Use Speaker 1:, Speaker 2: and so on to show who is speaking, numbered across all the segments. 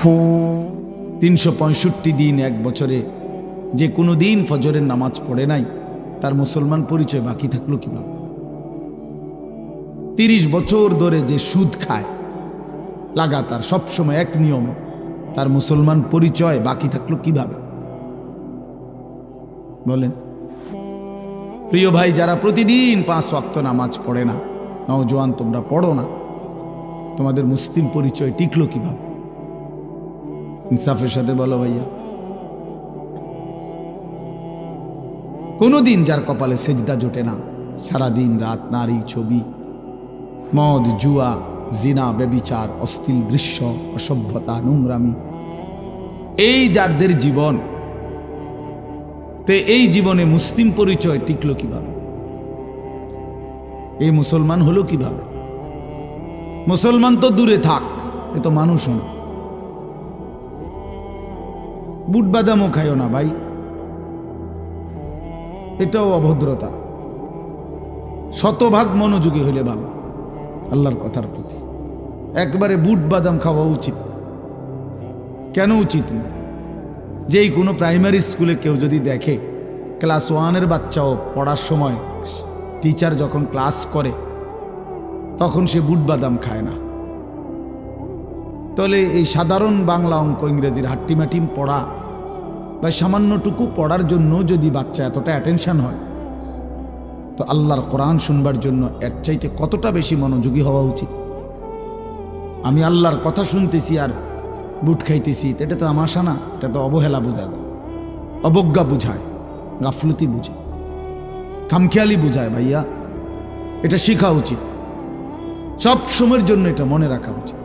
Speaker 1: 365 দিন এক বছরে যে কোনো দিন ফজরের নামাজ পড়ে নাই, তার মুসলমান পরিচয় বাকি থাকলো কিভাবে? 30 বছর ধরে যে সুদ খায় লাগাতার সবসময় এক নিয়মে, তার মুসলমান পরিচয় বাকি থাকলো কিভাবে বলেন? প্রিয় ভাই, যারা প্রতিদিন 5 ওয়াক্ত নামাজ পড়ে না, নওজোয়ান তোমরা পড়ো না, তোমাদের মুসলিম পরিচয় টিকলো কিভাবে? ইনসাফের সাথে বলো ভাইয়া। কোনোদিন যার কপালে সেজদা জোটে না, সারাদিন রাত নারী ছবি, মদ, জুয়া, জিনা, ব্যভিচার, অশ্লীল দৃশ্য, অসভ্যতা, নোংরামি, এই যাদের জীবন, তে এই জীবনে মুসলিম পরিচয় টিকলো কিভাবে? এই মুসলমান হলো কিভাবে? মুসলমান তো দূরে থাক, এ তো মানুষ না। বুট বাদামও খাইও না ভাই, এটাও অভদ্রতা। শতভাগ মনোযোগী হইলে ভালো আল্লাহর কথার প্রতি। একবারে বুট বাদাম খাওয়া উচিত কেন উচিত না? যেই কোনো প্রাইমারি স্কুলে কেউ যদি দেখে ক্লাস 1-এর বাচ্চাও পড়ার সময় টিচার যখন ক্লাস করে তখন সে বুট বাদাম খায় না, তাহলে এই সাধারণ বাংলা, অঙ্ক, ইংরেজির হাট্টিমাটিম পড়া বা সামান্যটুকু পড়ার জন্য যদি বাচ্চা এতটা অ্যাটেনশন হয়, তো আল্লাহর কোরআন শুনবার জন্য এর চাইতে কতটা বেশি মনোযোগী হওয়া উচিত? আমি আল্লাহর কথা শুনতেছি আর বুট খাইতেছি, এটা তো তামাশা না, এটা তো অবহেলা বোঝা যায়, অবজ্ঞা বুঝায়, গাফলতি বুঝে, খামখেয়ালি বুঝায়। ভাইয়া, এটা শেখা উচিত, সব সময়ের জন্য এটা মনে রাখা উচিত।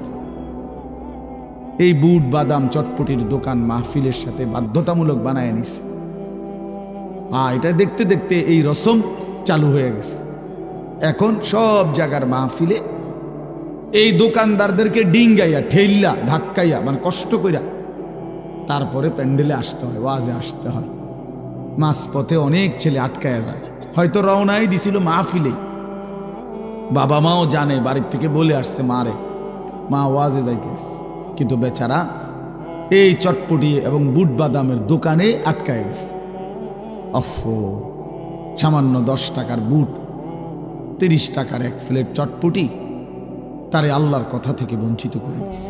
Speaker 1: এই বুট বাদাম চটপটির দোকান মাহফিলের সাথে বাধ্যতামূলক বানায় নিছে। এটা দেখতে দেখতে এই রসম চালু হয়ে গেছে। এখন সব জায়গার মাহফিলে এই দোকানদারদেরকে ডিঙ্গাইয়া, ঠেইল্লা, ধাক্কাইয়া, মানে কষ্ট কইরা তারপরে প্যান্ডেলে আসতে হয়, ওয়াজে আসতে হয়। মাঝপথে অনেক ছেলে আটকায়া যায়, হয়তো রওনাই দিছিল মাহফিলেই, বাবা মাও জানে, বাড়ির থেকে বলে আসছে মারে, মা ওয়াজে যাইতেছে, কিন্তু বেচারা এই চটপটি এবং বুট বাদামের দোকানে আটকায় গেছে। অফো, সামান্য 10 টাকার বুট, 30 টাকার এক প্লেট চটপটি তারে আল্লাহর কথা থেকে বঞ্চিত করে দিছে,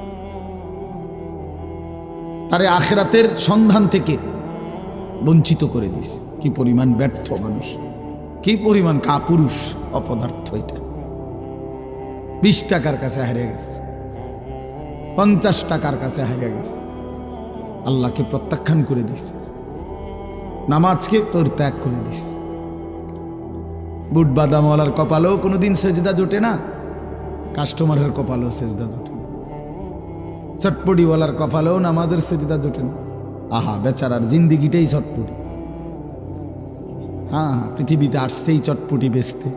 Speaker 1: তারে আখিরাতের সন্ধান থেকে বঞ্চিত করে দিছে। কি পরিমাণ ব্যর্থ মানুষ, কি পরিমাণ কাপুরুষ, অপদার্থ। এটা 20 টাকার কাছে হারিয়ে গেছে, 50 টাকার কাছে হারিয়ে গেছে, আল্লাহকে প্রত্যাখ্যান করে দিছে, নামাজকে পরিত্যাগ করে দিছে। বুট বাদামওয়ালার কপালেও কোনোদিন সেজদা জোটে না, কাস্টমারের কপালেও সেজদা জোটে না, চটপটিওয়ালার কপালেও নামাজের সেজদা জোটে না। আহা, বেচারার জিন্দিগিটাই চটপটি। হ্যাঁ, পৃথিবীতে আসছেই চটপটি বেচতে,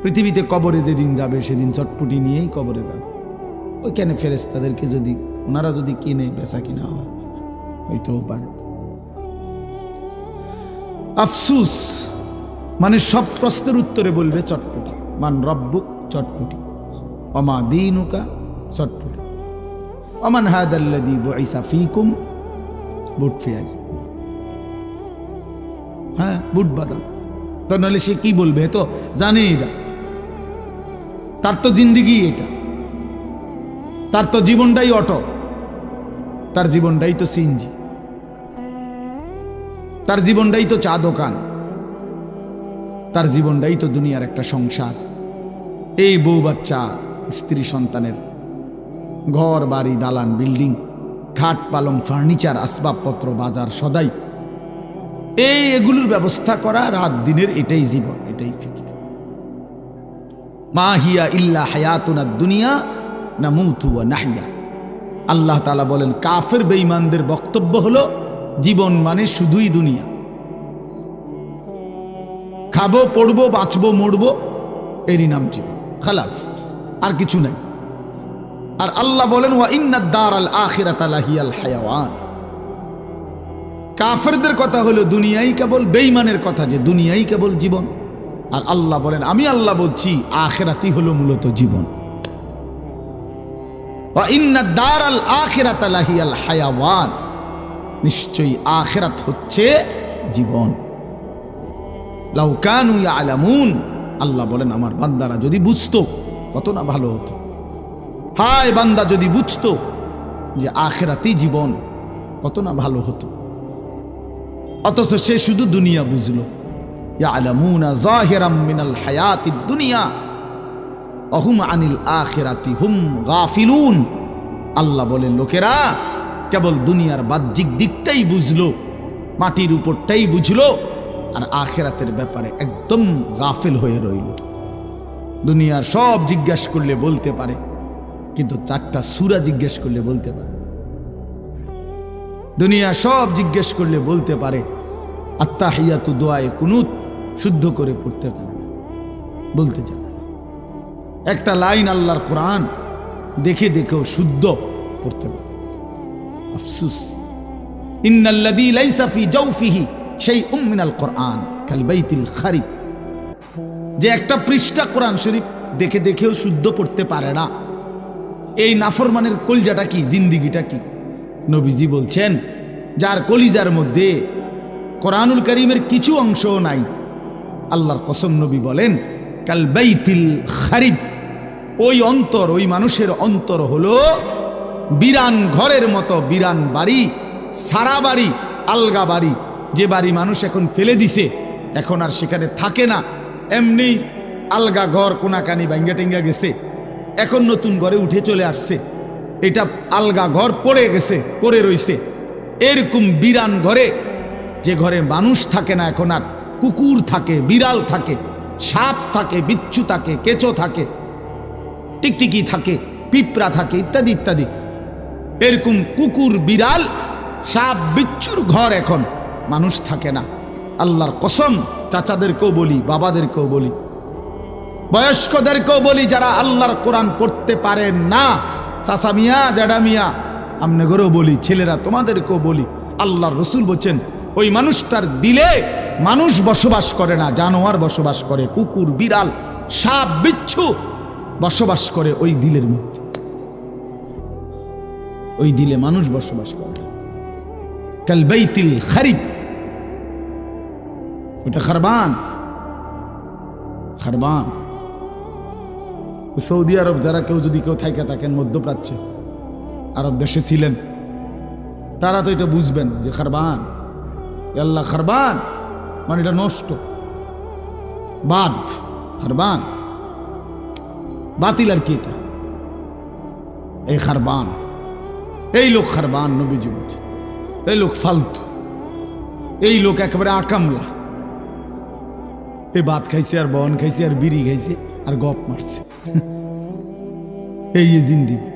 Speaker 1: পৃথিবীতে কবরে যেদিন যাবে সেদিন চটপটি নিয়েই কবরে যাবে। ওইখানে ফেরেশতাদেরকে যদি ওনারা যদি কিনে বেচা কিনা হয় হইতেও পারে। আফসুস, মানে সব প্রশ্নের উত্তরে বলবে চটপটি। মান রব্বুক, চটপটি। ওমা দীনুকা, চটপটি। ওমান হাদাল্লাযী বুইসা ফীকুম, বুট পেঁয়াজ। হ্যাঁ, বুট বাদাম। তো নাহলে সে কি বলবে? তো জানেই না, তার তো জিন্দিগি এটা, তার তো জীবনটাই অটো, তার জীবনটাই তো সিএনজি, তার জীবনটাই তো চা দোকান, তার জীবনটাই তো দুনিয়ার একটা সংসার। এই বউ বাচ্চা, স্ত্রী সন্তানের ঘর বাড়ি, দালান, বিল্ডিং, খাট পালং, ফার্নিচার, আসবাবপত্র, বাজার, সদাই, এগুলোর ব্যবস্থা করা রাত দিনের, এটাই জীবন, এটাই ফিকির। মা হিয়া ইল্লা হায়াতুনা দুনিয়া নামুতু ওয়া নাহইয়া। আল্লাহ তাআলা বলেন, কাফের বেঈমানদের বক্তব্য হলো জীবন মানে শুধুই দুনিয়া, খাবো, পড়বো, বাঁচবো, মরবো, এরই নাম জীবন, খালাস, আর কিছু নাই। আর আল্লাহ বলেন, ওয়া ইন্নাদ দারাল আখিরাতা লাহিয়াল হায়াওয়ান। কাফেরদের কথা হলো দুনিয়াই কেবল, বেঈমানের কথা যে দুনিয়াই কেবল জীবন। আর আল্লাহ বলেন, আমি আল্লাহ বলছি আখিরাতই হলো মূলত জীবন। ওয়া ইন্না দারাল আখিরাতা লাহিয়াল হায়াওয়ান, নিশ্চয়ই আখিরাত হচ্ছে জীবন। লাউ কানু ইয়ালামুন, আল্লাহ বলেন আমার বান্দারা যদি বুঝতো কত না ভালো হতো। হায় বান্দা যদি বুঝতো যে আখিরাতই জীবন, কত না ভালো হতো। অথচ সে শুধু দুনিয়া বুঝলো। ইয়ালামুনা যাহিরাম মিনাল হায়াতিদ দুনিয়া ওয়া হুম আনিল আখিরাতি হুম গাফিলুন। আল্লাহ বলেন লোকেরা কেবল দুনিয়ার বাহ্যিক দিকটাই বুঝলো, মাটির উপরটাই বুঝলো, আর আখিরাতের ব্যাপারে একদম গাফিল হয়ে রইল। দুনিয়ার সব জিজ্ঞেস করলে বলতে পারে, কিন্তু 4টা সূরা জিজ্ঞেস করলে বলতে পারে। দুনিয়া সব জিজ্ঞেস করলে বলতে পারে, আত্তাহিয়াতু দোয়ায়ে কুনুত শুদ্ধ করে পড়তে পারে না, বলতে চায়। একটা লাইন আল্লাহর কোরআন দেখে দেখেও শুদ্ধ পড়তে পারে। আফসুস, ইন্নাল্লাযী লাইসা ফি জাওফিহি শাইউম মিনাল কোরআন কাল বাইতিল খারিব। যে একটা পৃষ্ঠা কোরআন শরীফ দেখে দেখেও শুদ্ধ পড়তে পারে না, এই নাফরমানের কলিজাটা কি, জিন্দিগিটা কি? নবীজি বলছেন যার কলিজার মধ্যে কোরআনুল কারীমের কিছু অংশও নাই, আল্লাহর কসম নবী বলেন কাল বাইতিল খারিব, ওই অন্তর, ওই মানুষের অন্তর হলো বিরান ঘরের মতো, বিরান বাড়ি, সারা বাড়ি, আলগা বাড়ি, যে বাড়ি মানুষ এখন ফেলে দিছে, এখন আর সেখানে থাকে না, এমনি আলগা ঘর, কোনাকানি ভাঙ্গা টেঙ্গা গেছে, এখন নতুন ঘরে উঠে চলে আসছে, এটা আলগা ঘর পড়ে গেছে, পড়ে রইছে। এরকম বিরান ঘরে, যে ঘরে মানুষ থাকে না, এখন আর কুকুর থাকে, বিড়াল থাকে, সাপ থাকে, বিচ্ছু থাকে, কেঁচো থাকে, টিকটিকি থাকে, পিঁপড়া থাকে, ইত্যাদি ইত্যাদি। এরকম কুকুর, বিড়াল, সাপ, বিচ্ছুর ঘর এখন মানুষ থাকে না। আল্লাহর কসম, চাচাদেরকেও বলি, বাবাদেরকেও বলি, বয়স্কদেরকেও বলি, যারা আল্লাহর কোরআন পড়তে পারেন না, চাচা মিয়া, জ্যাডা মিয়া, আমনেগরেও বলি, ছেলেরা তোমাদেরকেও বলি, আল্লাহর রসুল বলছেন ওই মানুষটার দিলে মানুষ বসবাস করে না, জানোয়ার বসবাস করে, কুকুর, বিড়াল, সাপ, বিচ্ছু বসবাস করে ওই দিলের মধ্যে। ওই দিলে মানুষ বসবাস করে। কাল বাইতিল খারিব, ওটা খারবান, খারবান। সৌদি আরব যারা কেউ যদি কেউ থাইকা থাকেন, মধ্যপ্রাচ্যে, আরব দেশে ছিলেন, তারা তো এটা বুঝবেন যে খারবান, আল্লাহ খারবান মানে এটা নষ্ট, বাদ, খারবান বাতিল। আর কি এটা? এই খারবান, এই লোক খারবান, নবীজি বলছেন এই লোক ফালতু, এই লোক একেবারে আকামলা, এই ভাত খাইছে আর বন খাইছে আর বিড়ি খাইছে আর গপ মারছে। এই জিন্দিগি,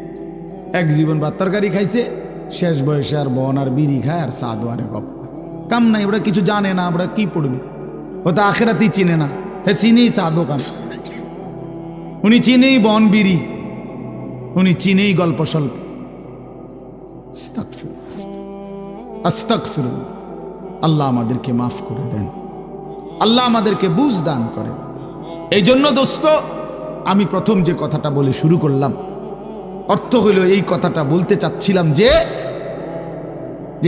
Speaker 1: এক জীবন ভাত তরকারি খাইছে, শেষ বয়সে আর বন আর বিড়ি খায় আর সাধু আরে গপ, কাম নাই, ওরা কিছু জানে না, ওরা কি পড়বে, ও তো আখেরাতেই চিনে না। হে চিনেই চা দোকান, উনি চিনেই বন বিড়ি, উনি চিনেই গল্প স্বল্প। আস্তাগফিরুল্লাহ, আল্লাহ আমাদেরকে মাফ করে দেন, আল্লাহ আমাদেরকে বুঝ দান করেন। এই জন্য দোস্ত, আমি প্রথম যে কথাটা বলে শুরু করলাম, অর্থ হইল এই কথাটা বলতে চাচ্ছিলাম যে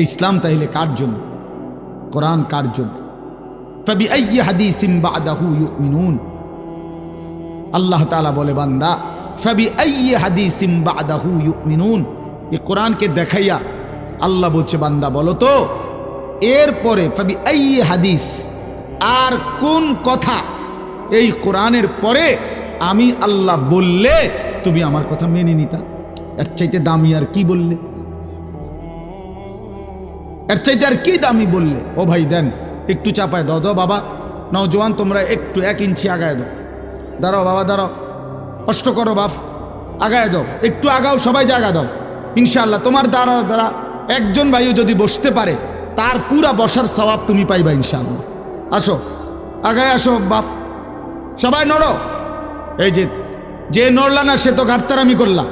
Speaker 1: ইসলাম তাইলে কার জন্য, কোরআন কার জন্য? ফাবিআইয়ি হাদিসিন বা'দাহু ইউমিনুন। আল্লাহ তাআলা বলে বান্দা, ফাবিআইয়ি হাদিসিন বা'দাহু ইউমিনুন, এই কোরআনকে দেখাইয়া আল্লাহ বলছে বান্দা বলো তো এরপরে ফাবিআইয়ি হাদিস, আর কোন কথা এই কোরআনের পরে আমি আল্লাহ বললে তুমি আমার কথা মেনে নিতা? এর চাইতে দামি আর কি বললে? এর চাইতে আর কি দামি বললে? ও ভাই দেন, একটু চাপায় দাও, দাও বাবা, নওজোয়ান তোমরা একটু 1 ইঞ্চি আগায় দাও, দাঁড়াও বাবা দাঁড়াও, কষ্ট করো বাপ, আগায় যাও, একটু আগাও, সবাই জায়গা দাও, ইনশাআল্লাহ তোমার দ্বারা একজন ভাইও যদি বসতে পারে তার পুরা বসার সওয়াব তুমি পাইবা ইনশাআল্লাহ। আসো, আগায় আসো বাপ, সবাই নড়ো। এই যে নড়লা না সে তো ঘাটতারামি করলা,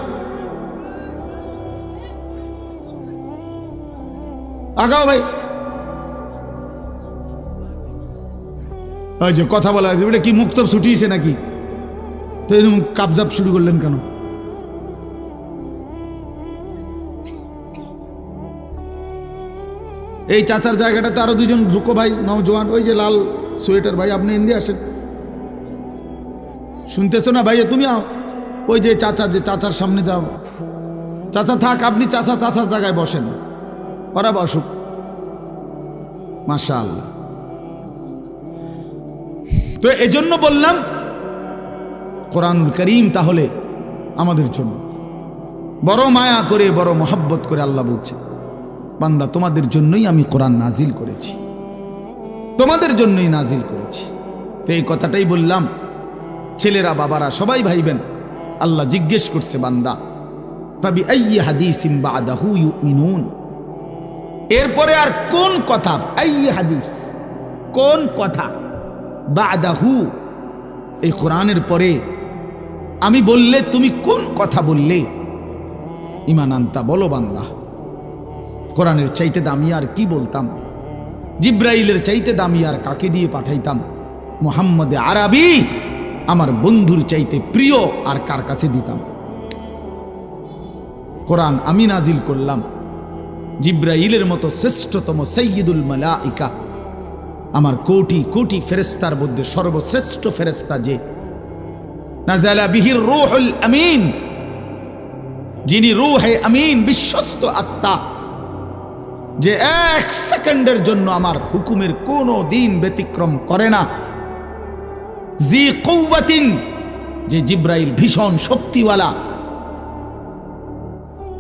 Speaker 1: আগাও ভাই। ওই যে কথা বলা হয়েছে, ওটা কি মুক্তব ছুটিয়েছে নাকি? তো এরকম কাবজাব শুরু করলেন কেন? এই চাচার জায়গাটাতে আরো দুজন ঢুকো ভাই, নওজোয়ান, ওই যে লাল সোয়েটার ভাই, আপনি এদিকে আসেন। শুনতেছো না ভাই? তুমি আও, ওই যে চাচার সামনে যাও। চাচা থাক, আপনি চাচার জায়গায় বসেন, ওরা বসুক। মাশাআল্লাহ। তো এজন্য বললাম কোরআনুল কারীম তাহলে আমাদের জন্য বড় মায়া করে, বড় মহব্বত করে আল্লাহ বলছে, বান্দা তোমাদের জন্যই আমি কোরআন নাজিল করেছি, তোমাদের জন্যই নাজিল করেছি। তো এই কথাটাই বললাম, ছেলেরা বাবারা সবাই ভাইবেন। আল্লাহ জিজ্ঞেস করছে, বান্দা ফাবি আইয়ি হাদিসিন বাদাহু ইউমিনুন, এরপরে আর কোন কথা, আইয়ি হাদিস, কোন কথা, বাদাহু, এই কোরআনের পরে আমি বললে তুমি কোন কথা বললে ঈমান আনতা, বলো বান্দা। কোরআনের চাইতে দামি আর কি বলতাম? জিব্রাইলের চাইতে দামি আর কাকে দিয়ে পাঠাইতাম? মুহাম্মদে আরবি আমার বন্ধুর চাইতে প্রিয় আর কার কাছে দিতাম? কোরআন আমি নাজিল করলাম, জিব্রাইলের মতো শ্রেষ্ঠতম সাইয়্যিদুল মালাইকা, আমার কোটি কোটি ফেরেশতার মধ্যে সর্বশ্রেষ্ঠ ফেরেশতা যে, নাযালা বিহির রূহুল আমিন, যিনি রূহে আমিন, বিশ্বস্ত আত্মা, যে এক সেকেন্ডের জন্য আমার হুকুমের কোনো দিন ব্যতিক্রম করে না। জি কুওয়াতিন, যে জিব্রাইল ভীষণ শক্তিওয়ালা,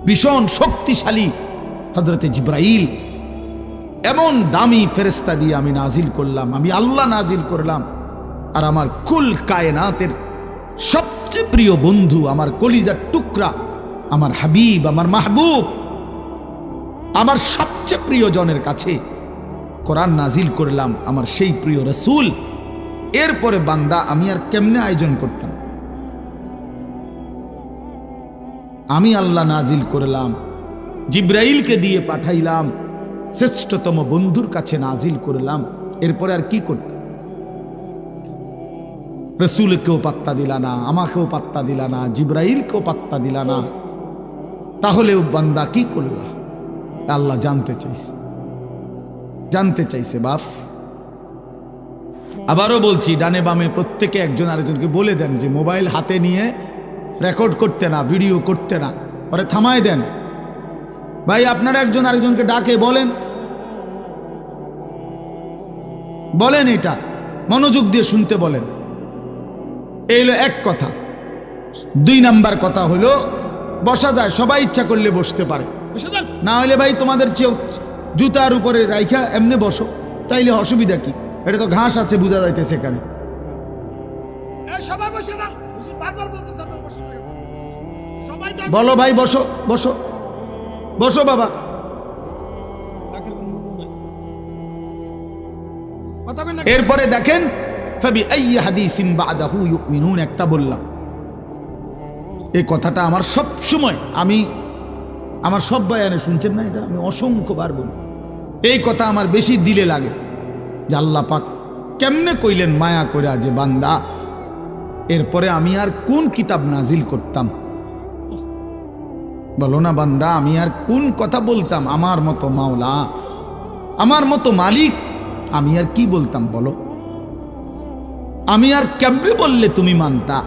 Speaker 1: ভীষণ শক্তিশালী হযরতে জিব্রাইল, এমন দামি ফেরেশতা দিয়ে আমি নাজিল করলাম, আমি আল্লাহ নাজিল করলাম। আর আমার কুল কায়নাতের সবচেয়ে প্রিয় বন্ধু, আমার কলিজার টুকরা, আমার হাবিব, আমার মাহবুব, আমার সবচেয়ে প্রিয়জনের কাছে কোরআন নাজিল করলাম, আমার সেই প্রিয় রাসূল। এরপরে বান্দা আমি আর কেমনে আয়োজন করতাম? আমি আল্লাহ নাজিল করলাম, জিব্রাইলকে দিয়ে পাঠাইলাম, শ্রেষ্ঠতম বন্ধুর কাছে নাজিল করলাম, এরপরে আর কি করতাম? রাসূলকেও পাত্তা দিলা না, আমাকেও পাত্তা দিলা না, জিব্রাইলকেও পাত্তা দিলা না, তাহলেও বান্দা কি করলা? আল্লাহ জানতে চাইছে বাপ। আবারও বলছি, ডানে বামে প্রত্যেকে একজন আরেকজনকে বলে দেন যে মোবাইল হাতে নিয়ে রেকর্ড করতে না, ভিডিও করতে না, পরে থামায় দেন। ভাই আপনারা একজন আরেকজনকে ডাকে বলেন, এটা মনোযোগ দিয়ে শুনতে বলেন। এই হলো এক কথা। 2 নাম্বার কথা হলো, বসা যায়, সবাই ইচ্ছা করলে বসতে পারে, না হলে ভাই তোমাদের জুতার উপরে রাইখা এমনি বসো, তাইলে অসুবিধা কি? এটা তো ঘাস আছে, বোঝা যাইতেছে এখানে। বলো ভাই, বসো বসো বসো বাবা। এরপরে দেখেন, ফাবি আইয়ি হাদিসিন বাদাহু ইউমিনুন, একটা বললাম। এই কথাটা আমার সব সময়, আমার সব বয়ানে শুনছেন না, এটা আমি অসংখ্যবার বলি। এই কথা আমার বেশি দিলে লাগে যে আল্লাহ পাক কেমনে কইলেন মায়া কইরা যে বান্দা, এরপরে আমি আর কোন কিতাব নাজিল করতাম? বলো না বান্দা, আমি আর কোন কথা বলতাম? আমার মতো মাওলা, আমার মতো মালিক, আমি আর কি বলতাম বলো? আমি আর কেমনে বললে তুমি মানতা?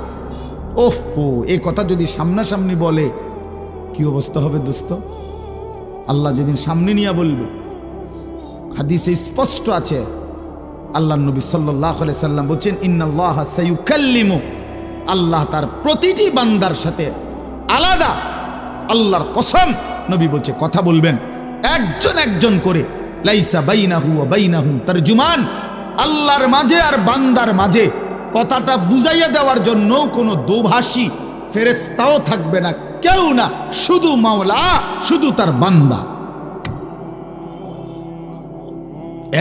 Speaker 1: ওফো, এই কথা যদি সামনাসামনি বলে কি অবস্থা হবে দোস্ত? আল্লাহ যেদিন সামনে নিয়ে বলবে, হাদিসে স্পষ্ট আছে, আল্লাহ নবী সাল্লাল্লাহু আলাইহি সাল্লাম বলেন, ইন্নাল্লাহা সায়ুকাল্লিমু, আল্লাহ তার প্রতিটি বান্দার সাথে আলাদা, আল্লাহর কসম নবী বলছে কথা বলবেন, একজন একজন করে। লাইসা বাইনাহু ওয়া বাইনাহু তারজুমান, আল্লাহর মাঝে আর বান্দার মাঝে কথাটা বুঝাইয়া দেওয়ার জন্য কোনো দোভাষী ফেরেশতাও থাকবে না, কেউ না, শুধু মাওলা, শুধু তার বান্দা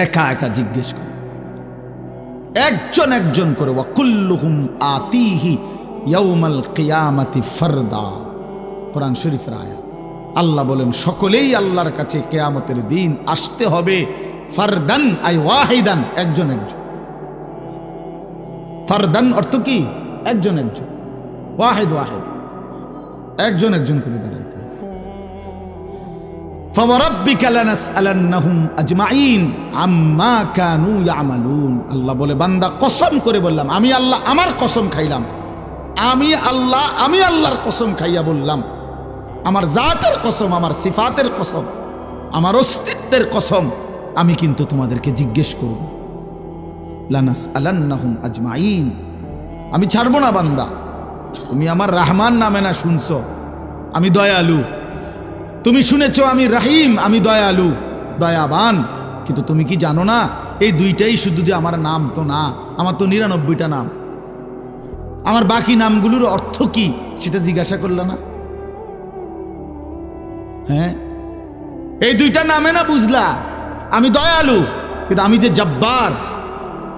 Speaker 1: একা একা জিজ্ঞেস করে, একজন একজন করে। ওয়া কুল্লুহুম আতিহি ইয়াউমাল কিয়ামাতি ফারদা, কোরআন শরীফের আয়াত। আল্লাহ বলেন সকলেই আল্লাহর কাছে কিয়ামতের দিন আসতে হবে, ফারদান আই ওয়াহিদান, একজন একজন। ফারদান অর্থ কি? একজন একজন, ওয়াহিদ ওয়াহিদ, একজন একজন করে দাঁড়াইতে। ফাওয়ারাব্বিকা লানাসআলান্নাহুম আজমাইন আম্মা কানু ইয়ামালুন। আল্লাহ বলে, বান্দা কসম করে বললাম, আমি আল্লাহ আমার কসম খাইলাম, আমি আল্লাহর কসম খাইয়া বললাম, আমার জাতের কসম, আমার সিফাতের কসম, আমার অস্তিত্বের কসম, আমি কিন্তু তোমাদেরকে জিজ্ঞেস করব। লানাসআলান্নাহুম আজমাইন, আমি ছাড়বো না বান্দা। তুমি আমার রহমান নামে না শুনছো, আমি দয়ালু। তুমি শুনেছো আমি রহিম, আমি দয়ালু দয়াবান। কিন্তু তুমি কি জানো না, এই দুইটাই শুধু যে আমার নাম তো না, আমার তো 99টা নাম। আমার বাকি নামগুলোর অর্থ কি সেটা জিজ্ঞাসা করলা না? হ্যাঁ, এই দুইটা নামে না বুঝলা আমি দয়ালু, কিন্তু আমি যে জব্বার,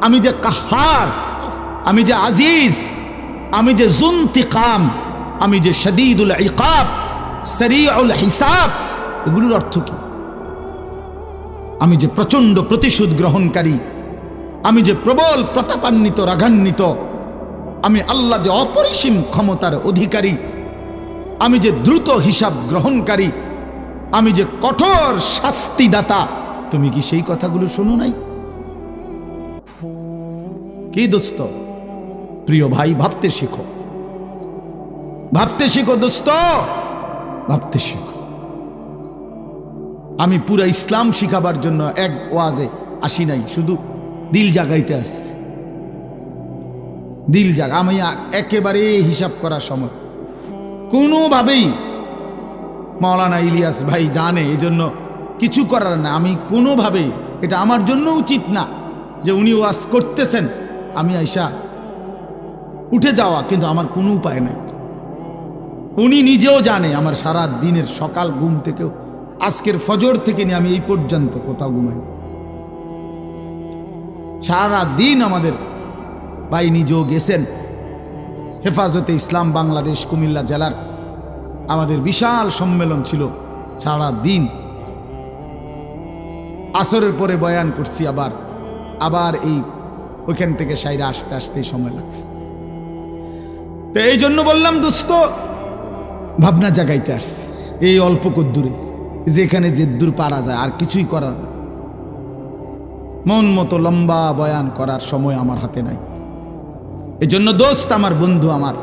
Speaker 1: আমি যে কাহার, আমি যে আজিজ, আমি যে জুনতিকাম, আমি যে শদীদুল ইকাব, সরিউল হিসাব, এগুলোর অর্থ কি? আমি যে প্রচন্ড প্রতিশোধ গ্রহণকারী, আমি যে প্রবল প্রতাপান্বিত রাগান্বিত, আমি আল্লাহ যে অপরিসীম ক্ষমতার অধিকারী, আমি যে দ্রুত হিসাব গ্রহণকারী, আমি যে কঠোর শাস্তিদাতা, তুমি কি সেই কথাগুলো শোনো নাই? কি দোস্ত, প্রিয় ভাই, ভাবতে শিখো, ভাবতে শিখো দোস্ত, ভাবতে শিখো। আমি পুরা ইসলাম শিখাবার জন্য এক ওয়াজে আসি নাই, শুধু দিল জাগাইতে আসছি। দিল জাগা, আমি একেবারে হিসাব করার সময় কোনোভাবেই, মাওলানা ইলিয়াস ভাই জানে, এই জন্য কিছু করার না। আমি কোনোভাবেই, এটা আমার জন্য উচিত না যে উনি ওয়াজ করতেছেন আমি আইসা উঠে যাওয়া, কিন্তু আমার কোনো উপায় নাই। উনি নিজেও জানে আমার সারা দিনের সকাল ঘুম থেকেও, আজকের ফজর থেকে নিয়ে আমি এই পর্যন্ত কোথাও ঘুমাই। সারা দিন আমাদের ভাই নিজেও গেছেন, হেফাজতে ইসলাম বাংলাদেশ কুমিল্লা জেলার আমাদের বিশাল সম্মেলন ছিল, সারা দিন আসরের পরে বয়ান করছি, আবার এই ওইখান থেকে সাইরা আসতে আসতে সময় লাগছে। তো এই জন্য বললাম দোস্ত, ভাবনা জাগাইতে আসছে এই অল্প কদ্দূরে, যেখানে যে দূর পারা যায়, আর কিছুই করার মন মতো লম্বা বয়ান করার সময় আমার হাতে নাই। এই জন্য দোস্ত, আমার বন্ধু, আমার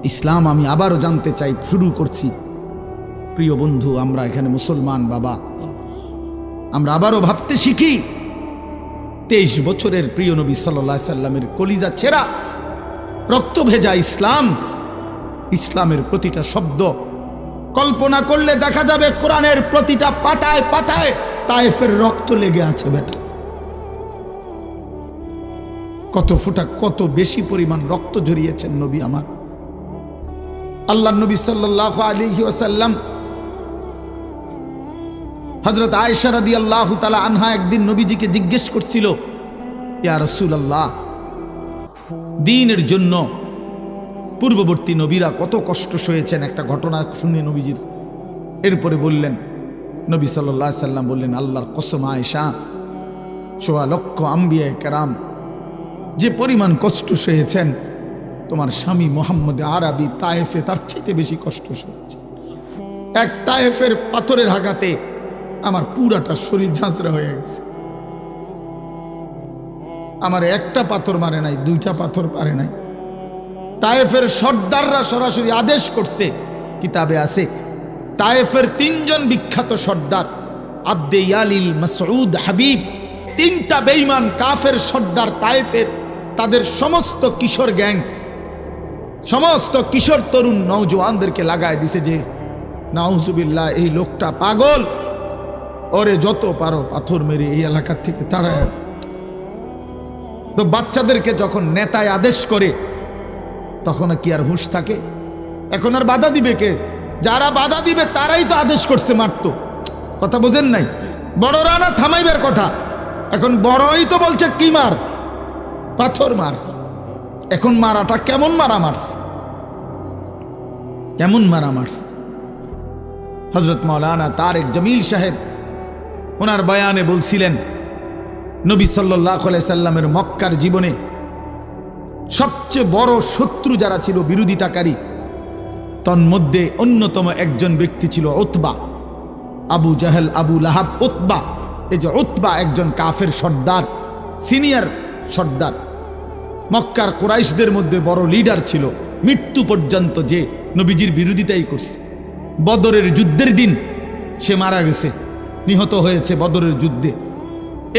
Speaker 1: ইসলাম আমি আবারও জানতে চাই, শুরু করছি। প্রিয় বন্ধু, আমরা এখানে মুসলমান বাবা, আমরা আবারও ভাবতে শিখি। 23 বছরের প্রিয় নবী সাল্লাল্লাহু আলাইহি সাল্লামের কলিজা ছেঁড়া রক্ত ভেজা ইসলাম, ইসলামের প্রতিটা শব্দ কল্পনা করলে দেখা যাবে কোরআনের প্রতিটা পাতায় পাতায় তায়েফের রক্ত লেগে আছে। বেটা, কত ফোঁটা, কত বেশি পরিমাণ রক্ত ঝরিয়েছেন নবী আমার। আল্লাহ নবী সাল্লাল্লাহু আলাইহি ওয়াসাল্লাম, হযরত আয়েশা রাদিয়াল্লাহু তাআলা আনহা একদিন নবীজিকে জিজ্ঞেস করছিল, ইয়া রাসূলুল্লাহ, দ্বীনের জন্য পূর্ববর্তী নবীরা কত কষ্ট সয়েছেন, একটা ঘটনা শুনে নবীজির। এরপরে বললেন, নবী সাল্লাল্লাহু আলাইহি সাল্লাম বললেন, আল্লাহর কসম আয়েশা, 1.25 লক্ষ আম্বিয়ায়ে কেরাম যে পরিমাণ কষ্ট সয়েছেন, তোমার স্বামী মুহাম্মদ আরবি তায়েফে তার চাইতে বেশি কষ্ট সয়েছে। এক তায়েফের পাথরের আঘাতে আমার পুরাটা শরীর ঝাঁঝরা হয়ে গেছে। আমার একটা পাথর মারে নাই, 2টা পাথর পারে নাই। তায়েফের সর্দাররা সরাসরি আদেশ করছে, কিতাবে আছে, তায়েফের 3 জন বিখ্যাত সর্দার, আব্দে ইয়ালিল, মাসউদ, হাবিব, 3টা বেঈমান কাফের সর্দার তায়েফের, তাদের সমস্ত কিশোর গ্যাং, সমস্ত কিশোর তরুণ নওজওয়ানদেরকে লাগায় দিছে যে নাউজুবিল্লাহ, এই লোকটা পাগল, ওরে যত পারো পাথর মেরে এই এলাকার থেকে তাড়ায়। তো বাচ্চাদেরকে যখন নেতায় আদেশ করে, তখন কি আর হুঁশ থাকে? এখন আর বাধা দিবে কে? যারা বাধা দিবে তারাই তো আদেশ করছে মারতো। কথা বোঝেন নাই? বড়রা না থামাইবার কথা, এখন বড়ই তো বলছে কি মার, পাথর মার। এখন মারাটা কেমন মারা মারছে, কেমন মারা মারছে। হযরত মাওলানা তারেক জমিল সাহেব ওনার বয়ানে বলছিলেন, নবী সাল্লাল্লাহু আলাইহি সাল্লামের মক্কার জীবনে সবচেয়ে বড় শত্রু যারা ছিল, বিরোধিতাকারী, তন্মধ্যে অন্যতম একজন ব্যক্তি ছিল উতবা। আবু জাহেল, আবু লাহাব, উতবা। এই যে উতবা একজন কাফের সর্দার, সিনিয়র সর্দার, মক্কার কুরাইশদের মধ্যে বড় লিডার ছিল, মৃত্যু পর্যন্ত যে নবীজির বিরোধিতাই করছে। বদরের যুদ্ধের দিন সে মারা গেছে, নিহত হয়েছে বদরের যুদ্ধে।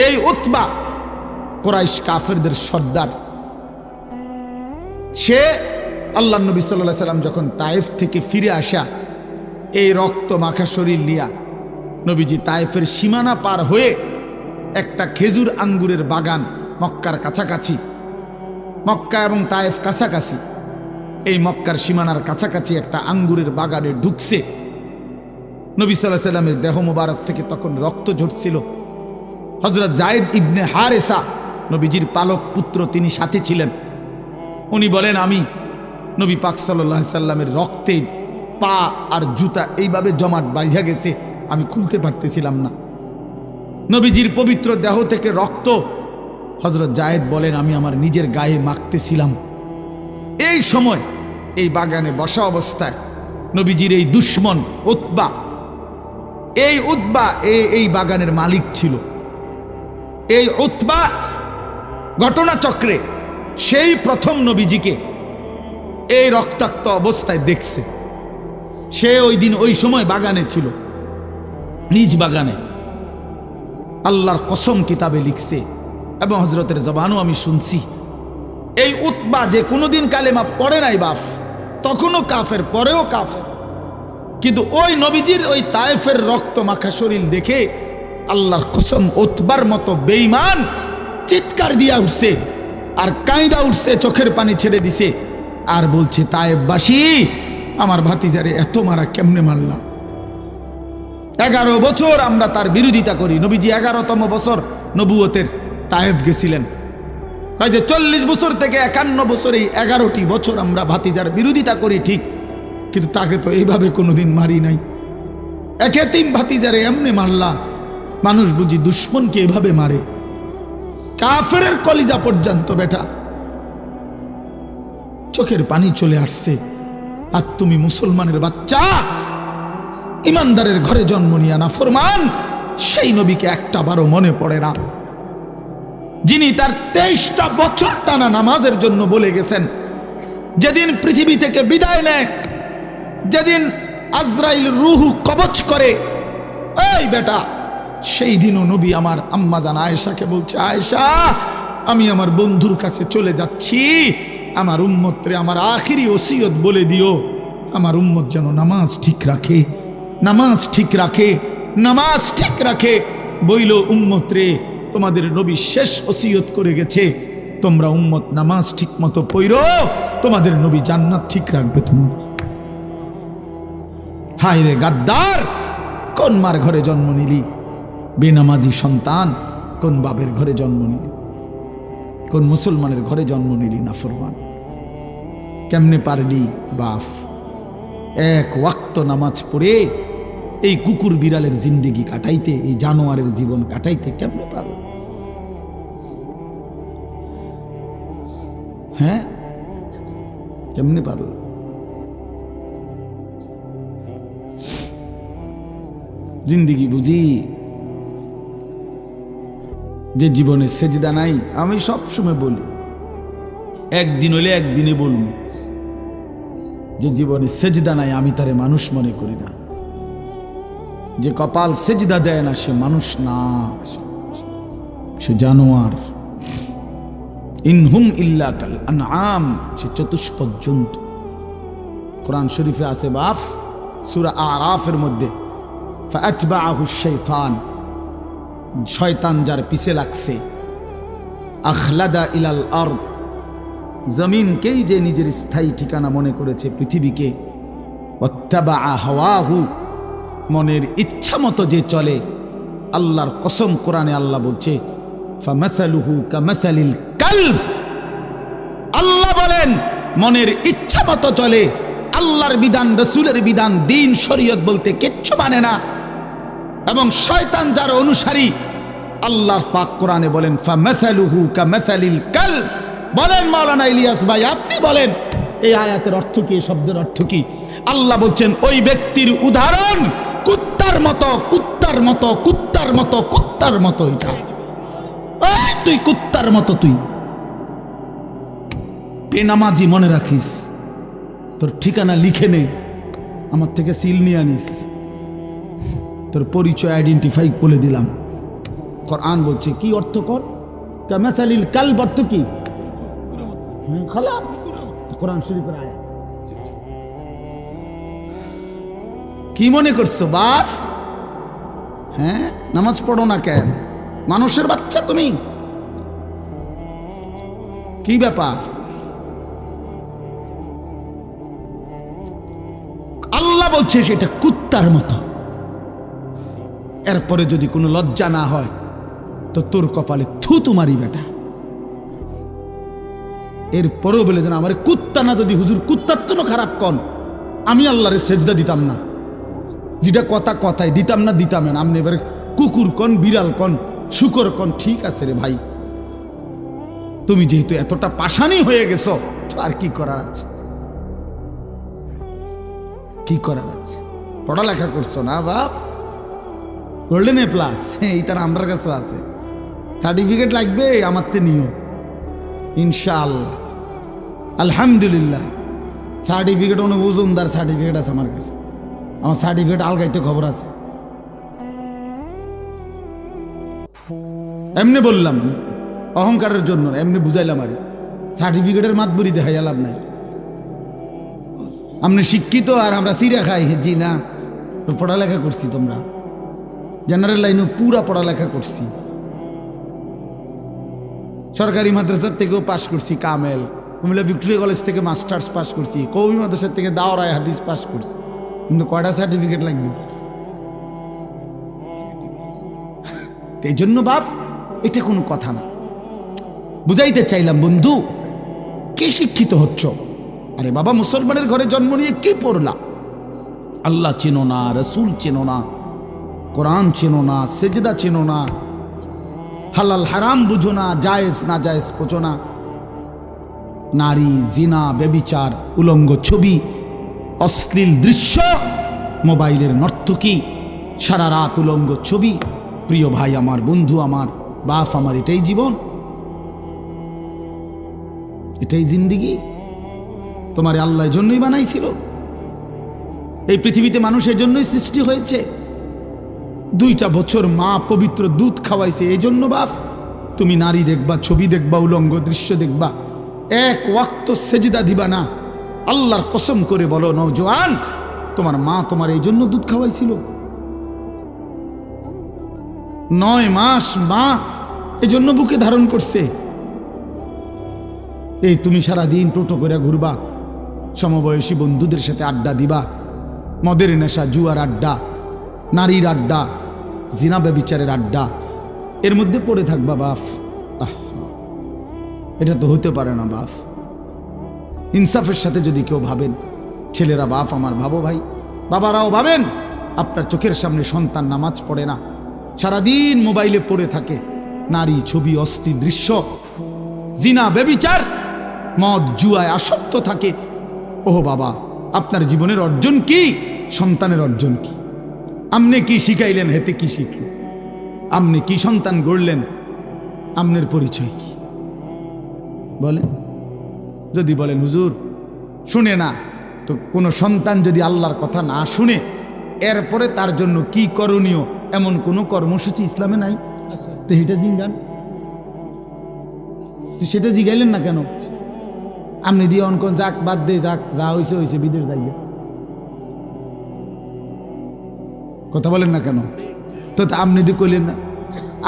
Speaker 1: এই উতবা কুরাইশ কাফেরদের সর্দার। সে আল্লাহ নবী সাল্লাল্লাহু আলাইহি সাল্লাম যখন তায়েফ থেকে ফিরে আসা, এই রক্ত মাখা শরীর নিয়া নবীজি তায়েফের সীমানা পার হয়ে একটা খেজুর আঙ্গুরের বাগান, মক্কার কাছাকাছি, মক্কা এবং তায়েফ কাছাকাছি, এই মক্কার সীমানার কাছাকাছি একটা আঙ্গুরের বাগানে ঢুকছে। নবী সাল্লাল্লাহু আলাইহি সাল্লামের দেহ মুবারক থেকে তখন রক্ত ঝরছিল। হযরত যায়েদ ইবনে হারেসা, নবীজির পালক পুত্র, তিনি সাথে ছিলেন। উনি বলেন, আমি নবী পাক সাল্লাল্লাহু আলাইহি সাল্লামের রক্তে পা আর জুতা এইভাবে জমাট বাঁধা গেছে, আমি খুলতে পারতেছিলাম না। নবীজির পবিত্র দেহ থেকে রক্ত, হযরত যায়েদ বলেন, আমি আমার নিজের গায়ে মাখতেছিলাম। এই সময় এই বাগানে বসা অবস্থায় নবীজির এই দুশমন উতবা, এই উতবা এই বাগানের মালিক ছিল। এই উতবা ঘটনাচক্রে সেই প্রথম নবীজিকে এই রক্তাক্ত অবস্থায় দেখছে। সে ওই দিন ওই সময় বাগানে ছিল, নিজ বাগানে। আল্লাহর কসম কিতাবে লিখছে এবং হযরতের জবানও আমি শুনছি, এই উতবা যে কোনোদিন কালেমা পড়ে নাই বাপ, তখনও কাফের, পরেও কাফের, কিন্তু ওই নবীজির ওই তায়েফের রক্ত মাখা শরীর দেখে আল্লাহর কসম উতবার মতো বেঈমান চিৎকার দিয়া উঠছে আর কাঁইদা উঠছে, চোখের পানি ছেড়ে দিছে আর বলছে, তায়েফবাসী, আমার ভাতিজারে এত মারা কেমনে মারলা? 11 বছর আমরা তার বিরোধিতা করি। নবীজি 11তম বছর নবুয়তের তায়েফ গেছিলেন। যে 40 বছর থেকে 51 বছর, এই 11টি বছর আমরা ভাতিজার বিরোধিতা করি ঠিক, কিন্তু তাকে তো এইভাবে কোনোদিন মারি নাই। এক এতিম ভাতিজারে এমনি মারলা, মানুষ বুঝি দুশ্মনকে এভাবে মারে? কাফেরের কলিজা পর্যন্ত বেটা চোখের পানি চলে আসছে। আর তুমি মুসলমানের বাচ্চা, ইমানদারের ঘরে জন্ম নিয়া নাফরমান, সেই নবীকে একটা বারও মনে পড়ে না, যিনি তার 23টা বছর টানা নামাজের জন্য বলে গেছেন। যেদিন পৃথিবী থেকে বিদায় নেয়, যেদিন আজরাইল রূহ কবজ করে, এই বেটা, সেই দিনও নবী আমার আম্মা জান আয়েশাকে বলছে, আয়েশা, আমি আমার বন্ধুর কাছে চলে যাচ্ছি, আমার উম্মতরে আমার আখিরি ওসিয়ত বলে দিও, আমার উম্মত যেন নামাজ ঠিক রাখে, নামাজ ঠিক রাখে, নামাজ ঠিক রাখে। বইল, উম্মত রে, তোমাদের নবী শেষ ওসিয়ত করে গেছে, তোমরা উম্মত নামাজ ঠিক মতো পড়ো, তোমাদের নবী জান্নাত ঠিক রাখবে তোমাদের। হায় রে গাদ্দার, কোন মার ঘরে জন্ম নিলি? বেনামাজি সন্তান, কোন বাবের ঘরে জন্ম নিলি? কোন মুসলমানের ঘরে জন্ম নিলি? নাফরমান, কেমনে পারলি বাপ এক ওয়াক্ত নামাজ পড়ে এই কুকুর বিড়ালের জিন্দেগি কাটাইতে, এই জানোয়ারের জীবন কাটাইতে কেমনে পারো? হ্যাঁ, কেমনে পারো? জিন্দেগি বুঝি যে জীবনে সেজদা নাই। আমি সব সময় বলি, একদিন হইলে একদিনে বলবো, যে জীবনে সেজদা নাই আমি তারে মানুষ মনে করি না। যে কপাল সেজদা দেয় না সে মানুষ না, সে জানোয়ার। ইনহুম ইল্লা কাল আনআম, সে চতুষ্পদ জন্তু। কোরআন শরীফে আছে বাপ, সূরা আরাফের মধ্যে, ফাআতবাআহু শাইতান, শয়তান যার পিছে লাগছে, আখলাদা ইলাল আরদ, জমিনকেই যে নিজের স্থায়ী ঠিকানা মনে করেছে, পৃথিবীকে, ওয়াত্তাবাআ হাওয়াহু, মনের ইচ্ছা মতো যে চলে। আল্লাহর কসম, কোরআনে আল্লাহ বলছে, ফামাসালুহু কামাসালিল কালব, আল্লাহ বলেন মনের ইচ্ছা মতো চলে, আল্লাহর বিধান, রাসূলের বিধান, দ্বীন, শরীয়ত বলতে কিচ্ছু মানে না। এবং শয়তান যার অনুসারী, আল্লাহর পাক কোরআনে বলেন, ফামাসালুহু কামাসালিল কালব। বলেন মাওলানা ইলিয়াস ভাই, আপনি বলেন এই আয়াতের অর্থ কি, এই শব্দের অর্থ কি? আল্লাহ বলছেন, ওই ব্যক্তির উদাহরণ কুত্তা কুত্তার মতো কুত্তার মতো কুত্তার মতো কুত্তার মতো। এটা তুই কুত্তার মতো, তুই বেনামাজি মনে রাখিস, তোর ঠিকানা লিখে নে, আমার থেকে সিল নিয়ে আনিস, তোর পরিচয় আইডেন্টিফাই বলে দিলাম। কোরআন বলছে কি অর্থ কর, কামাসালিল কালব অর্থ কি? খালাস, কোরআন শরীফের আয়াত। কি মনে করছো বাপ? হ্যাঁ, নামাজ পড়ো না কেন? মানুষের বাচ্চা তুমি, কি ব্যাপার? আল্লাহ বলছে সেটা কুত্তার মতো। এরপরে যদি কোনো লজ্জা না হয় তো তোর কপালে থুতু মারি বেটা। এরপরেও বলে যেন আমার কুত্তা না, যদি হুজুর কুত্তার তো খারাপ কন, আমি আল্লাহরে সেজদা দিতাম না। যেটা কথা কথায় দিতাম না, দিতাম না। আপনি এবার কুকুর কন, বিড়াল কন, শুকর কন, ঠিক আছে রে ভাই, তুমি যেহেতু এতটা পাষাণী হয়ে গেছো, তো আর কি করার আছে? কি করার আছে? পড়ালেখা করছো না বাপ, গোল্ডেন এ প্লাস, এই তার আমার কাছে আছে। সার্টিফিকেট লাগবে আমার তে নিও ইনশাআল্লাহ। আলহামদুলিল্লাহ, সার্টিফিকেট অনেক ওজনদার সার্টিফিকেট আছে আমার কাছে। আমার সার্টিফিকেট আলগাইতে খবর আছে। এমনি বললাম অহংকারের জন্য, এমনি বুঝাইলাম। আর সার্টিফিকেটের মাতবুরি দেখাই লাভ নাই। আপনি শিক্ষিত আর আমরা চিড়া খাই, জি না, পড়ালেখা করছি। তোমরা জেনারেল লাইনে পুরা পড়ালেখা করছি, সরকারি মাদ্রাসার থেকেও পাশ করছি, কামেল কুমিল্লা ভিক্টোরিয়া কলেজ থেকে মাস্টার্স পাশ করছি, কওমি মাদ্রাসার থেকে দাওরায়ে হাদিস পাশ করছি। কিন্তু কয়টা সার্টিফিকেট লাগবে? এই জন্য বাপ, এটা কোনো কথা না। বুঝাইতে চাইলাম বন্ধু, কে শিক্ষিত হচ্ছ? আরে বাবা, মুসলমানের ঘরে জন্ম নিয়ে কি পড়লা? আল্লাহ চেনো না, রসুল চেনো না, কোরআন চেনো না, সেজদা চেনো না, হালাল হারাম বুঝো না, জায়েজ না জায়েজ বোঝো না। নারী, জিনা, ব্যভিচার, উলঙ্গ ছবি, অশ্লীল দৃশ্য, মোবাইলের নর্তকী, সারা রাত উলঙ্গ ছবি। প্রিয় ভাই আমার, বন্ধু আমার, বাপ আমার, এটাই জীবন, এটাই জিন্দিগি? তোমার আল্লাহ জন্যই বানাইছিল। এই পৃথিবীতে মানুষের জন্যই সৃষ্টি হয়েছে। 2টা বছর মা পবিত্র দুধ খাওয়াইছে এই জন্য বাপ। তুমি নারী দেখবা, ছবি দেখবা, উলঙ্গ দৃশ্য দেখবা, এক ওয়াক্ত সেজদা দিবা না। আল্লাহর কসম করে বলো নওজোয়ান, তোমার মা তোমার এই জন্য দুধ খাওয়াইছিল? 9 মাস মা এই জন্য বুকে ধারণ করছে। এই তুমি সারা দিন টোটো করে ঘুরবা, সমবয়সী বন্ধুদের সাথে আড্ডা দিবা, মদের নেশা, জুয়ার আড্ডা, নারীর আড্ডা, জিনা ব্যভিচারের আড্ডা, এর মধ্যে পড়ে থাকবা বাপ। এটা তো হতে পারে না বাপ। ইনসাফের সাথে যদি কেউ ভাবেন, ছেলেরা বাপ আমার ভাবো ভাই, বাবারাও ভাবেন, আপনার চোখের সামনে সন্তান নামাজ পড়ে না, সারাদিন মোবাইলে পড়ে থাকে, নারী, ছবি, অস্থির দৃশ্য, জিনা ব্যভিচার, মদ জুয়ায় আসক্ত থাকে। ওহ বাবা, আপনার জীবনের অর্জন কি? সন্তানের অর্জন কি? আপনি কি শিখাইলেন, হেতে কি শিখলেন? আপনি কি সন্তান গড়লেন, আপনার পরিচয় কি বলেন? যদি বলেন হুজুর শুনে না, তো কোনো সন্তান যদি আল্লাহর কথা না শুনে, এরপরে তার জন্য কি করণীয় এমন কোনো কর্মসূচি ইসলামে নাই। তো সেটা জিজ্ঞান, সেটা জিগাইলেন না কেন? আপনি দিয়ে অনকন যাক, বাদ দে, যাক, যা হয়েছে হয়েছে, বিদেশ যাইবে, কথা বলেন না কেন? তো আপনি দিয়ে কইলেন না,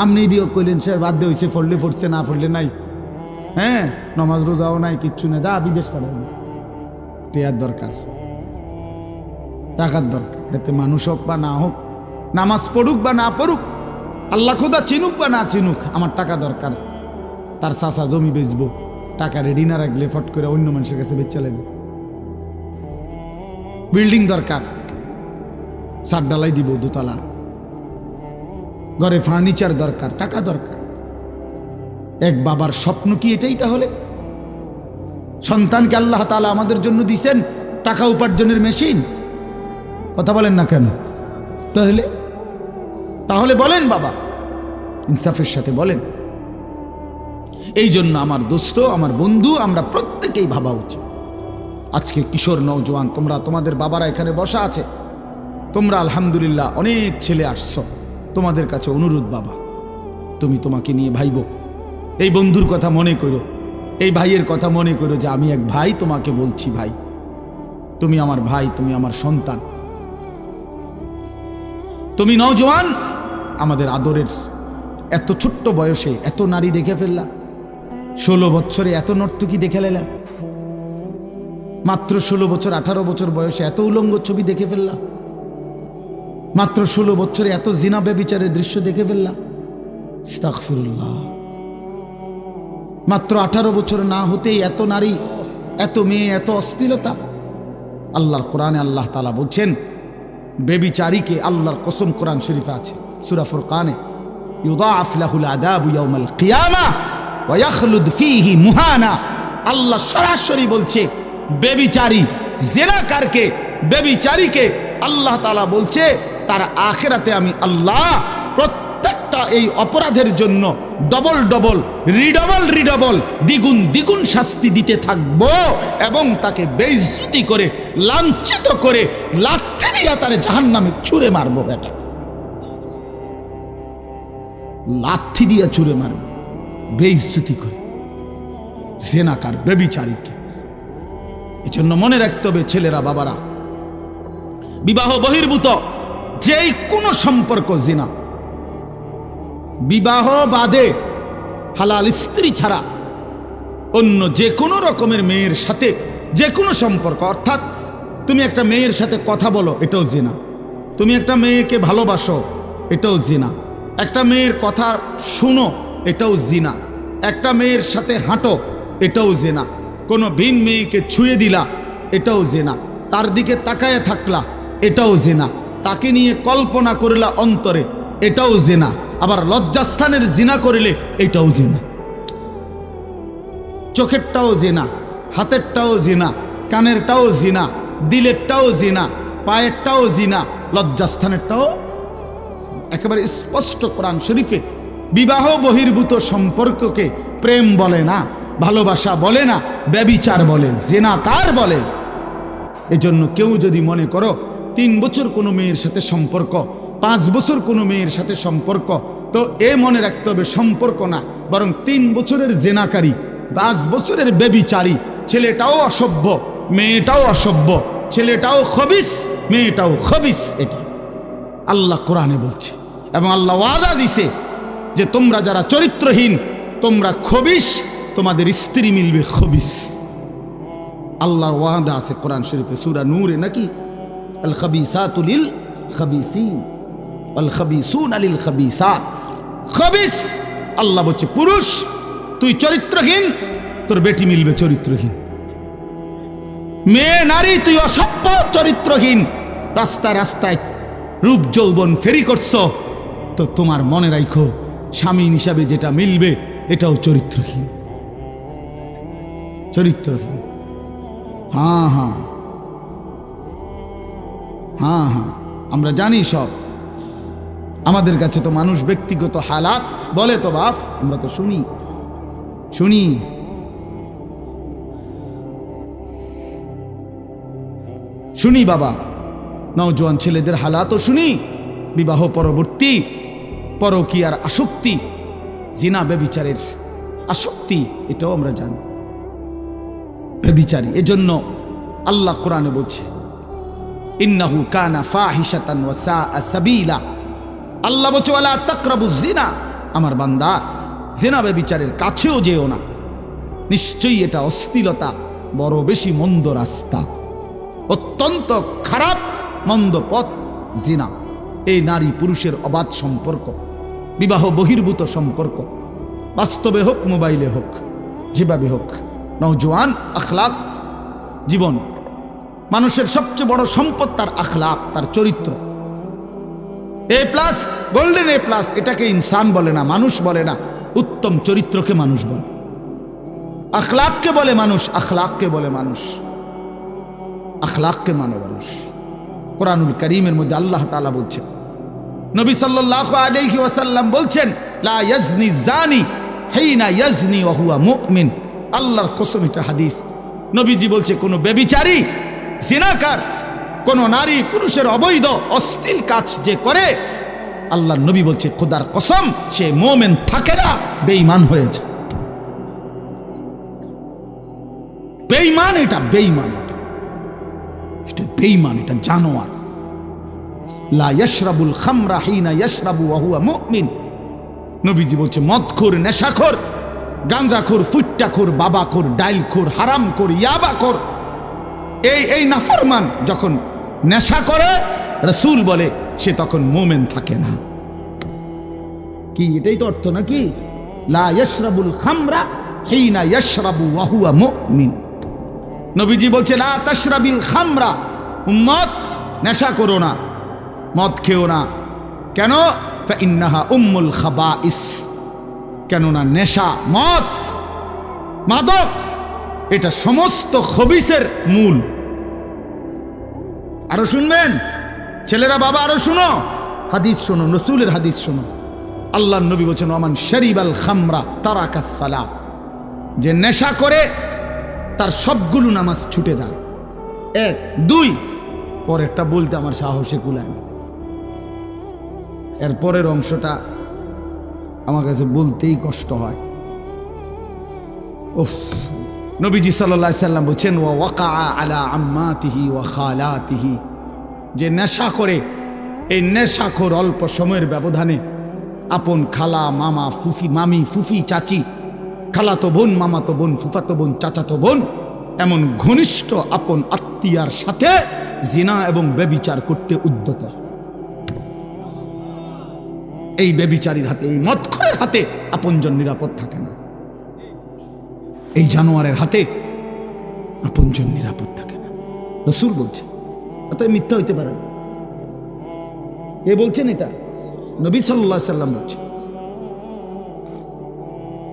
Speaker 1: আপনি দিয়ে কইলেন সে বাদ দে, হয়েছে, পড়লে পড়ছে, না পড়লে নাই। হ্যাঁ, নমাজ রোজাও নাই, কিচ্ছু না, যা বিদেশ পাঠাবেন। টেয়ার দরকার, টাকার দরকার, এতে মানুষ হোক বা না হোক, নামাজ পড়ুক বা না পড়ুক, আল্লাহ খোদা চিনুক বা না চিনুক, আমার টাকা দরকার। তার চাচা জমি বেচবো, টাকা রেডি না রাখলে ফট করে অন্য মানুষের কাছে বেচা লাগবে। বিল্ডিং দরকার, ছাদ ডালাই দিব 2 তলা, ঘরে ফার্নিচার দরকার, টাকা দরকার। এক বাবার স্বপ্ন কি এটাই? তাহলে সন্তানকে আল্লাহ তাআলা আমাদের জন্য দিছেন টাকা উপার্জনের মেশিন। কথা বলেন না কেন? তাহলে বলেন বাবা, ইনসাফের সাথে বলেন। এই জন্য আমার দোস্ত, আমার বন্ধু, আমরা প্রত্যেকেই ভাবা উচিত। আজকে কিশোর নওজোয়ান তোমরা, তোমাদের বাবারা এখানে বসা আছে, তোমরা আলহামদুলিল্লাহ অনেক ছেলে আসছো। তোমাদের কাছে অনুরোধ বাবা, তুমি তোমাকে নিয়ে ভাইব, এই বন্ধুর কথা মনে করো, এই ভাইয়ের কথা মনে করো যে আমি এক ভাই তোমাকে বলছি, ভাই তুমি আমার ভাই, তুমি আমার সন্তান, তুমি নওজোয়ান আমাদের আদরের। এত ছোট্ট বয়সে এত নারী দেখে ফেললা, 16 বছরে এত নর্তকী দেখে ফেললা, মাত্র 16 বছর 18 বছর বয়সে এত উলঙ্গ ছবি দেখে ফেললা, মাত্র 16 বছরে এত জিনা ব্যভিচারের দৃশ্য দেখে ফেললা। আস্তাগফিরুল্লাহ। মাত্র 18 বছর না হতেই এত নারী, এত মেয়ে, এত অশ্লীলতা। আল্লাহর কোরআনে আল্লাহ তাআলা বলছেন বেবিচারীকে, আল্লাহর কসম কোরআন শরীফে আছে সূরা ফুরকানে, ইউদাআফ লাহুল আযাবু ইয়াউমাল কিয়ামা ওয়া ইয়াখলুদ ফীহি মুহানা। আল্লাহ সরাসরি বলছে বেবিচারী, জিনাকারকে, বেবিচারীকে আল্লাহ তাআলা বলছে তার আখিরাতে আমি আল্লাহ প্রত্যেকটা এই অপরাধের জন্য ডবল ডবল, রিডবল, দ্বিগুণ দ্বিগুণ শাস্তি দিতে থাকবো এবং তাকে বেইজ্জতি করে, লাঞ্ছিত করে, লাথি দিয়া তারে জাহান্নামে ছুঁড়ে মারবো। বেটা, লাথি দিয়া ছুঁড়ে মারবো, বেইজ্জতি করে জিনাকার, বেবিচারীকে। এই জন্য মনে রাখতে হবে ছেলেরা, বাবারা, বিবাহ বহির্ভূত যেই কোনো সম্পর্ক জিনা, বিবাহ বাদে হালাল স্ত্রী ছাড়া অন্য যে কোনো রকমের মেয়ের সাথে যে কোনো সম্পর্ক, অর্থাৎ তুমি একটা মেয়ের সাথে কথা বলো, এটাও জিনা। তুমি একটা মেয়েকে ভালোবাসো, এটাও জিনা। একটা মেয়ের কথা শুনো, এটাও জিনা। একটা মেয়ের সাথে হাঁটো, এটাও জিনা। কোনো ভিন মেয়েকে ছুঁয়ে দিলা, এটাও জিনা। তার দিকে তাকায় থাকলা, এটাও জিনা। তাকে নিয়ে কল্পনা করলা অন্তরে, এটাও জিনা। আবার লজ্জাস্থানের জিনা করলে এটাও জিনা। চোখেরটাও জিনা, হাতেরটাও জিনা, কানেরটাও জিনা, দিলেরটাও জিনা, পায়েরটাও জিনা, লজ্জাস্থানেরটাও। একেবারে স্পষ্ট কোরআন শরীফে বিবাহ বহির্ভূত সম্পর্ককে প্রেম বলে না, ভালোবাসা বলে না, ব্যভিচার বলে, জিনাকার বলে। এজন্য কেউ যদি মনে করো 3 বছর কোনো মেয়ের সাথে সম্পর্ক, 5 বছর কোনো মেয়ের সাথে সম্পর্ক, তো এ মনে রাখতে হবে সম্পর্ক না, বরং 3 বছরের জিনাকারী, 5 বছরের ব্যভিচারী। ছেলেটাও অসভ্য, মেয়েটাও অসভ্য, ছেলেটাও খবিস, মেয়েটাও খবিস। এটা আল্লাহ কোরআনে বলছে এবং আল্লাহ ওয়াদা দিছে যে তোমরা যারা চরিত্রহীন, তোমরা খবিস, তোমাদের স্ত্রী মিলবে খবিস। আল্লাহর ওয়াদা আছে কোরআন শরীফে সূরা নূরে, নাকি আল খাবিসাতু লিল খাবিসিন ওয়াল খাবিসুনা লিল খাবিসাত। খবিস আল্লাহ বলছে পুরুষ তুই চরিত্রহীন, তোর বেটি মিলবে চরিত্রহীন। মেয়ে নারী তুই অসভ্য, চরিত্রহীন, রাস্তায় রাস্তায় রূপ যৌবন ফেরি করছ, তো তোমার মনে রাখো স্বামী হিসাবে যেটা মিলবে এটাও চরিত্রহীন। চরিত্রহীন। হ্যাঁ হ্যাঁ হ্যাঁ হ্যাঁ, আমরা জানি সব। আমাদের কাছে তো মানুষ ব্যক্তিগত হালাত বলে, তো বাপ আমরা তো শুনি বাবা, নওজোয়ান ছেলেদের হালাতও শুনি। বিবাহ পরবর্তী পরকীয়ার আসক্তি, জিনা ব্যভিচারের আসক্তি, এটাও আমরা জানি। ব্যভিচারী, এজন্য আল্লাহ কোরআনে বলছে ইন্নাহু কানা ফাহিশাতান ওয়া সাআ সাবিলা। আল্লাহ বলছে ওয়ালা তাকরাবুজ জিনা, আমার বান্দা জিনা ব্যভিচারের কাছেও যেও না, নিশ্চয়ই এটা অশ্লীলতা, বড় বেশি মন্দ রাস্তা, অত্যন্ত খারাপ মন্দ পথ জিনা। এই নারী পুরুষের অবাধ সম্পর্ক, বিবাহ বহির্ভূত সম্পর্ক, বাস্তবে হোক মোবাইলে হোক, যেভাবে হোক, নওজোয়ান আখলাক জীবন। মানুষের সবচেয়ে বড় সম্পদ তার আখলাক, তার চরিত্র। A+, গোল্ডেন A+, এটাকে ইনসান বলে না, মানুষ বলে না, উত্তম চরিত্রকে মানুষ বলে। আখলাককে বলে মানুষ, আখলাককে বলে মানুষ, আখলাককে মানে মানুষ। কোরআনুল কারীমের মধ্যে আল্লাহ তাআলা বলছেন নবী সাল্লাল্লাহু আলাইহি ওয়াসাল্লাম বলছেন, লা ইয়াজনি জানি হিনা ইয়াজনি ওয়া হুয়া মুমিন। আল্লাহর কসম, এটা হাদিস। নবীজি বলছে, কোনো ব্যভিচারী, জিনাকার, কোন নারী পুরুষের অবৈধ অশ্লীল কাজ যে করে, আল্লাহর নবী বলছে খোদার কসম সে মুমিন থাকে না, বেঈমান হয়েছে। বেঈমান, এটা বেঈমান, এটা বেঈমান, এটা জানোয়ার। লা ইয়াশরাবুল খামরা হিনা ইয়াশরাবু ওয়া হুয়া মুমিন। নবীজি বলছে মদখোর, নেশাখোর, গাঁজাখোর, ফুট্টাখোর, বাবাখোর, ডাইলখোর, হারামখোর, ইয়াবাখোর, এই নাফরমান যখন নেশা করে, রাসূল বলে সে তখন মুমিন থাকে না। কি এটাই তো অর্থ নাকি? লা ইয়াশরাবুল খামরা হিনা ইয়াশরাবু ওয়া হুয়া মুমিন। নবীজি বলছে লা তাশরাবিল খামরা, উম্মত নেশা করো না, মদ খেও না। কেন? ফাইন্নাহা উম্মুল খাবাইস। কেননা নেশা, মদ, মাদক এটা সমস্ত খবিসের মূল। আরো শুনবেন ছেলেরা, বাবা আরো শুনো, হাদিস শোনো, রাসূলের হাদিস শোনো। আল্লাহর নবী বলেছেন, ওমান শারিবাল খামরা তারাকাস সালাহ। যে নেশা করে তার সবগুলো নামাজ ছুটে যায়। 1 2 পরেরটা বলতে আমার সাহসে কুলায় না। এরপরের অংশটা আমার কাছে বলতেই কষ্ট হয়। উফ। নবীজি সাল্লাল্লাহু আলাইহি সাল্লাম বলেন, ওয়া ওয়াকা আলা আম্মাতিহি ওয়া খালাতিহি। যে নেশা করে, এই নেশাখোর অল্প সময়ের ব্যবধানে আপন খালা, মামা, ফুফি, মামি, ফুফি, চাচি, খালাতো বোন, মামাতো বোন, ফুফাতো বোন, চাচাতো বোন, এমন ঘনিষ্ঠ আপন আত্মীয়ার সাথে জিনা এবং ব্যভিচার করতে উদ্যত। এই ব্যভিচারীর হাতে, এই মদখোরের হাতে আপনজন নিরাপদ থাকে না। এই জানোয়ারের হাতে আপনজন নিরাপদ থাকে না। রাসূল বলছে, অতএব মিথ্যা হইতে পারে না। এ বলছেন, এটা নবী সাল্লাল্লাহু আলাইহি সাল্লাম বলছেন।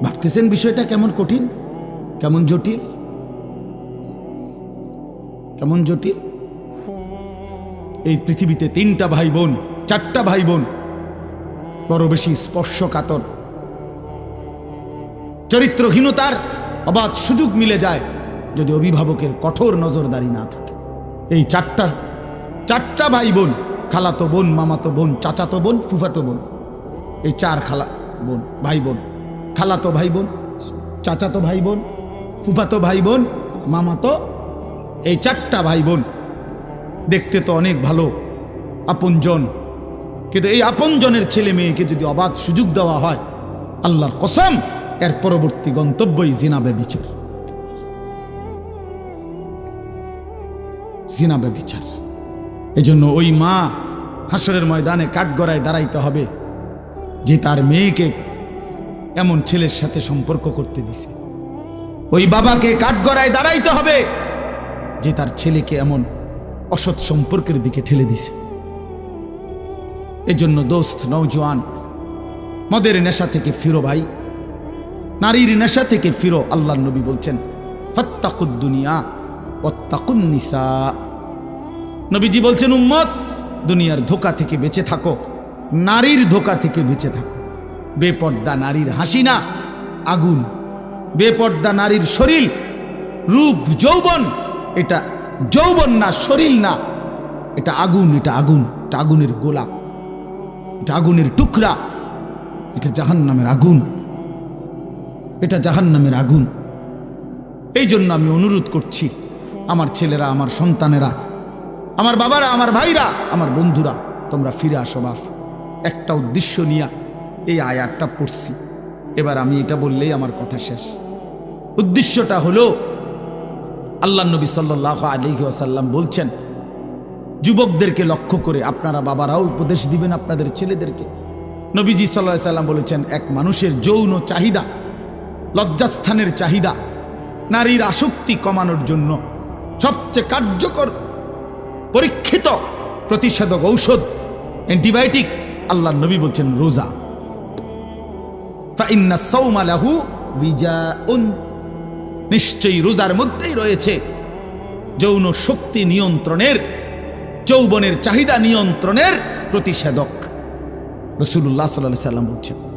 Speaker 1: ভাবতেছেন বিষয়টা কেমন কঠিন, কেমন জটিল, কেমন জটিল। এই পৃথিবীতে 3টা ভাই বোন, 4টা ভাই বোন বড় বেশি স্পর্শকাতর, চরিত্রহীনতার অবাধ সুযোগ মিলে যায় যদি অভিভাবকের কঠোর নজরদারি না থাকে। এই 4টা ভাই বোন, খালাতো বোন, মামাতো বোন, চাচাতো বোন, ফুফাতো বোন, এই 4 খালা বোন, ভাই বোন, খালাতো ভাই বোন, চাচাতো ভাই বোন, ফুফাতো ভাই বোন, মামাতো, এই 4টা ভাই বোন দেখতে তো অনেক ভালো, আপনজন, কিন্তু এই আপনজনের ছেলে মেয়েকে যদি অবাধ সুযোগ দেওয়া হয়, আল্লাহর কসম এর পরবর্তী গন্তব্যই জিনা ব্যভিচার। জিনা ব্যভিচার। এজন্য ওই মা হাসরের ময়দানে কাঠগড়ায় দাঁড়াইতে হবে যে তার মেয়েকে এমন ছেলের সাথে সম্পর্ক করতে দিছে। ওই বাবাকে কাঠগড়ায় দাঁড়াইতে হবে যে তার ছেলেকে এমন অসৎ সম্পর্কের দিকে ঠেলে দিছে। এজন্য দোস্ত, নওজোয়ান, মদের নেশা থেকে ফিরো ভাই, নারীর নেশা থেকে ফিরো। আল্লাহর নবী বলছেন, ফাত্তাকুদ দুনিয়া ওয়াত্তাকুন নিসা। নবীজি বলছেন, উম্মত দুনিয়ার ধোঁকা থেকে বেঁচে থাকো, নারীর ধোঁকা থেকে বেঁচে থাকো। বেপর্দা নারীর হাসি না, আগুন। বেপর্দা নারীর শরীর, রূপ, যৌবন, এটা যৌবন না, শরীর না, এটা আগুন, এটা আগুন, এটা আগুনের গোলা, এটা আগুনের টুকরা, এটা জাহান্নামের আগুন, এটা জাহান্নামের আগুন। এই জন্য আমি অনুরোধ করছি, আমার ছেলেরা, আমার সন্তানেরা, আমার বাবারা, আমার ভাইরা, আমার বন্ধুরা, তোমরা ফিরে আসো। বাপ, একটা উদ্দেশ্য নিয়ে এই আয়াতটা পড়ছি। এবার আমি এটা বললেই আমার কথা শেষ। উদ্দেশ্যটা হলো, আল্লাহ নবী সাল্লাল্লাহু আলাইহি ওয়াসাল্লাম বলছেন, যুবকদেরকে লক্ষ্য করে আপনারা বাবারাও উপদেশ দিবেন আপনাদের ছেলেদেরকে। নবীজি সাল্লাল্লাহু আলাইহি ওয়াসাল্লাম বলেছেন, এক মানুষের যৌন চাহিদা, লজ্জাস্থানের চাহিদা, নারীর আসক্তি কমানোর জন্য সবচেয়ে কার্যকর পরীক্ষিত প্রতিষেধক ঔষধ, অ্যান্টিবায়োটিক, আল্লাহর নবী বলছেন রোজা। ফাইন্না সাওমা লাহু বিজাউন। নিশ্চয়ই রোজার মধ্যেই রয়েছে যৌন শক্তি নিয়ন্ত্রণের, যৌবনের চাহিদা নিয়ন্ত্রণের প্রতিষেধক। রাসূলুল্লাহ সাল্লাল্লাহু আলাইহি সাল্লাম বলছেন।